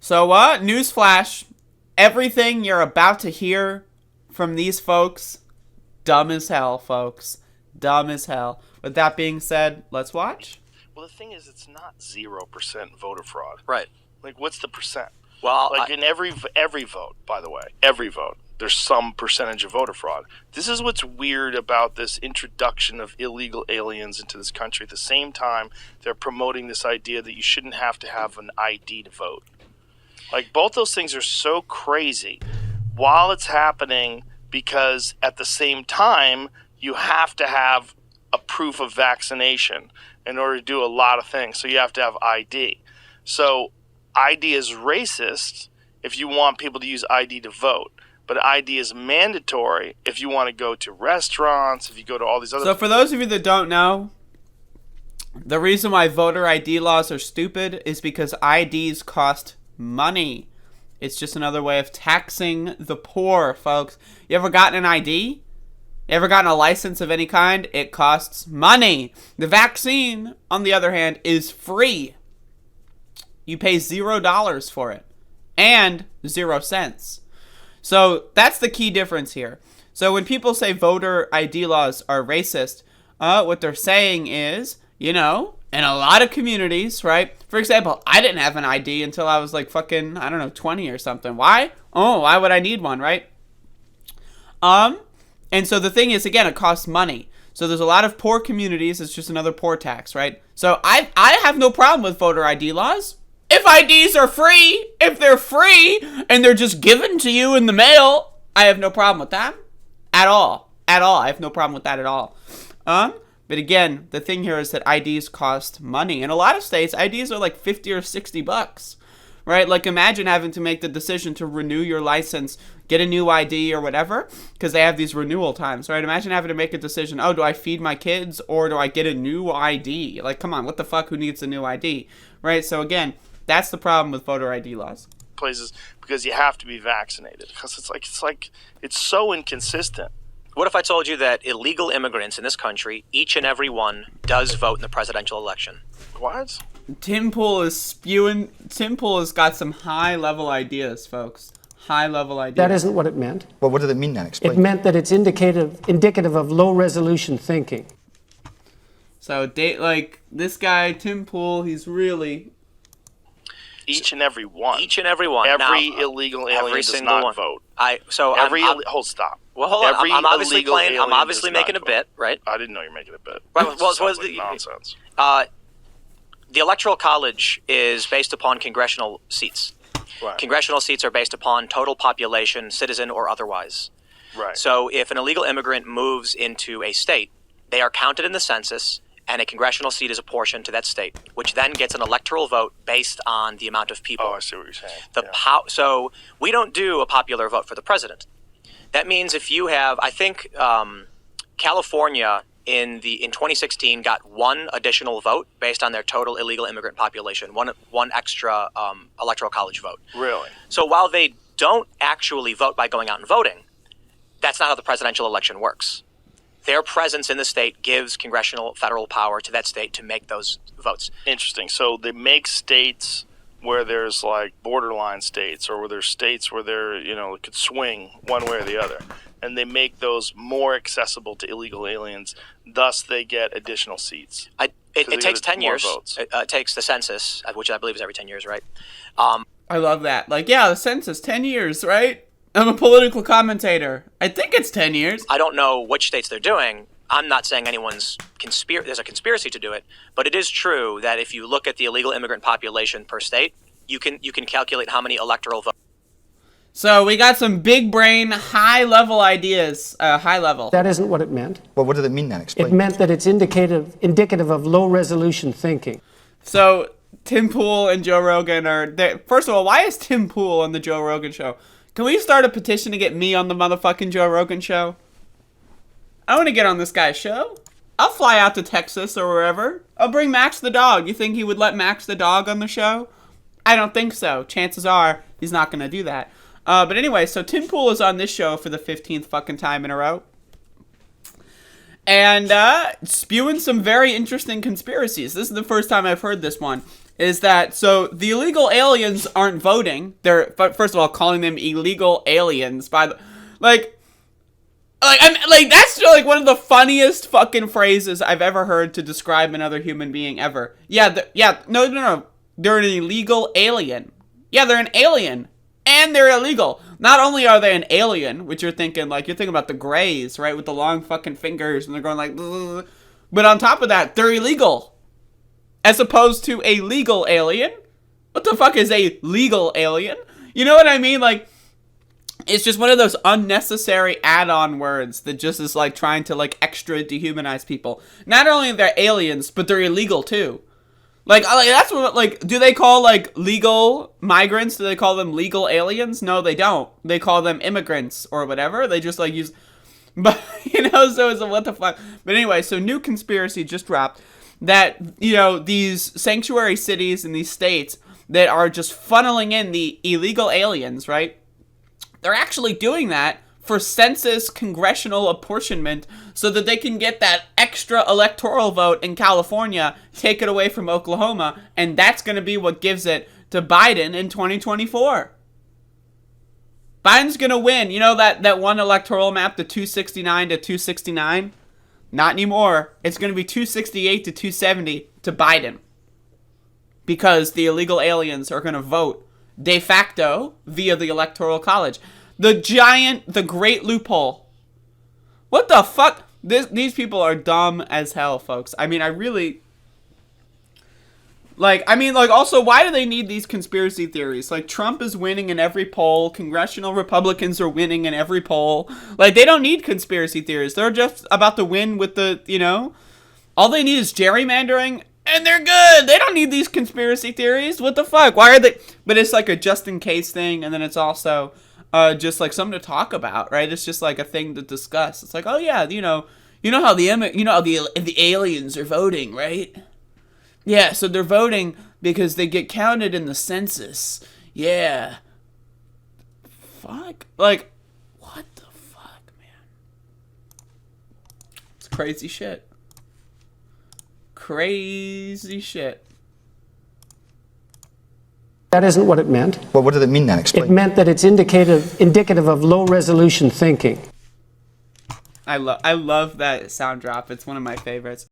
So, newsflash. Everything you're about to hear from these folks, dumb as hell, folks. Dumb as hell. With that being said, let's watch. Well, the thing is, it's not 0% voter fraud. Right. Like, what's the percent? Well, like in every vote, by the way, every vote, there's some percentage of voter fraud. This is what's weird about this introduction of illegal aliens into this country. At the same time, they're promoting this idea that you shouldn't have to have an ID to vote. Like, both those things are so crazy while it's happening, because at the same time, you have to have a proof of vaccination in order to do a lot of things. So you have to have ID. So ID is racist if you want people to use ID to vote. But ID is mandatory if you want to go to restaurants, if you go to all these other... So for those of you that don't know, the reason why voter ID laws are stupid is because IDs cost money. It's just another way of taxing the poor, folks. You ever gotten an ID? You ever gotten a license of any kind? It costs money. The vaccine, on the other hand, is free. You pay $0 for it. And 0 cents. So that's the key difference here. So when people say voter ID laws are racist, what they're saying is, you know, in a lot of communities, right? For example, I didn't have an ID until I was like fucking, I don't know, 20 or something. Why? Oh, why would I need one, right? And so the thing is, again, it costs money. So there's a lot of poor communities. It's just another poor tax, right? So I have no problem with voter ID laws. If IDs are free, if they're free and they're just given to you in the mail, I have no problem with that at all. At all. I have no problem with that at all. But again, the thing here is that IDs cost money. In a lot of states, IDs are like 50 or 60 bucks, right? Like imagine having to make the decision to renew your license, get a new ID or whatever, because they have these renewal times, right? Imagine having to make a decision, oh, do I feed my kids or do I get a new ID? Like, come on, what the fuck, who needs a new ID, right? So again, that's the problem with voter ID laws. Places, because you have to be vaccinated, because it's so inconsistent. What if I told you that illegal immigrants in this country, each and every one, does vote in the presidential election? What? Tim Pool is spewing. Tim Pool has got some high-level ideas, folks. High-level ideas. That isn't what it meant. Well, what did it mean then? Explain. It meant that it's indicative of low-resolution thinking. So, like, this guy, Tim Pool, he's really... Each and every one. Each and every one. Every now, illegal alien does not vote. Stop. Well, hold on. I'm obviously playing. I'm obviously making a bit, right? I didn't know you were making a bit. Right. Well, sounds like nonsense. The Electoral College is based upon congressional seats. Right. Congressional seats are based upon total population, citizen or otherwise. Right. So if an illegal immigrant moves into a state, they are counted in the census, and a congressional seat is apportioned to that state, which then gets an electoral vote based on the amount of people. Oh, I see what you're saying. So we don't do a popular vote for the president. That means if you have, I think California in 2016 got one additional vote based on their total illegal immigrant population, one extra electoral college vote. Really? So while they don't actually vote by going out and voting, that's not how the presidential election works. Their presence in the state gives congressional federal power to that state to make those votes. Interesting. So they make states where there's like borderline states, or where there's states where they're, you know, it could swing one way or the other, and they make those more accessible to illegal aliens. Thus, they get additional seats. It takes 10 years. It takes the census, which I believe is every 10 years, right? I love that. Like, yeah, the census, 10 years, right? I'm a political commentator. I think it's 10 years. I don't know which states they're doing. I'm not saying anyone's there's a conspiracy to do it, but it is true that if you look at the illegal immigrant population per state, you can calculate how many electoral votes. So we got some big brain, high level ideas. High level. That isn't what it meant. Well, what did it mean then? Explain. It meant that it's indicative of low-resolution thinking. So Tim Pool and Joe Rogan are there. First of all, why is Tim Pool on the Joe Rogan show? Can we start a petition to get me on the motherfucking Joe Rogan show? I want to get on this guy's show. I'll fly out to Texas or wherever. I'll bring Max the dog. You think he would let Max the dog on the show? I don't think so. Chances are he's not going to do that. But anyway, so Tim Pool is on this show for the 15th fucking time in a row. And spewing some very interesting conspiracies. This is the first time I've heard this one. is that so the illegal aliens aren't voting. They're first of all calling them illegal aliens by the I'm like that's like one of the funniest fucking phrases I've ever heard to describe another human being ever. No. They're an illegal alien. Yeah, they're an alien. And they're illegal. Not only are they an alien, which you're thinking about the Greys, right? With the long fucking fingers and they're going like, ugh. But on top of that, they're illegal. As opposed to a legal alien. What the fuck is a legal alien? You know what I mean? Like, it's just one of those unnecessary add-on words that just is like trying to like extra dehumanize people. Not only are they aliens, but they're illegal too. Like that's what, like, do they call, like, legal migrants? Do they call them legal aliens? No, they don't. They call them immigrants or whatever. They just, like, use, but, you know, so it's a what the fuck. But anyway, so new conspiracy just dropped that, you know, these sanctuary cities in these states that are just funneling in the illegal aliens, right? They're actually doing that for census congressional apportionment so that they can get that extra electoral vote in California, take it away from Oklahoma, and that's going to be what gives it to Biden in 2024. Biden's going to win. You know that one electoral map, the 269 to 269? Not anymore. It's going to be 268 to 270 to Biden. Because the illegal aliens are going to vote de facto via the Electoral College. The great loophole. What the fuck? These people are dumb as hell, folks. I mean, also, why do they need these conspiracy theories? Like, Trump is winning in every poll. Congressional Republicans are winning in every poll. Like, they don't need conspiracy theories. They're just about to win with the, you know, all they need is gerrymandering, and they're good. They don't need these conspiracy theories. What the fuck? Why are they? But it's like a just-in-case thing, and then it's also just like something to talk about, right? It's just like a thing to discuss. It's like, oh yeah, you know how the aliens are voting, right? Yeah, so they're voting because they get counted in the census. Yeah. Fuck. Like, what the fuck, man? It's crazy shit. Crazy shit. That isn't what it meant. Well, what did it mean then? Explain. It meant that it's indicative of low-resolution thinking. I love that sound drop. It's one of my favorites.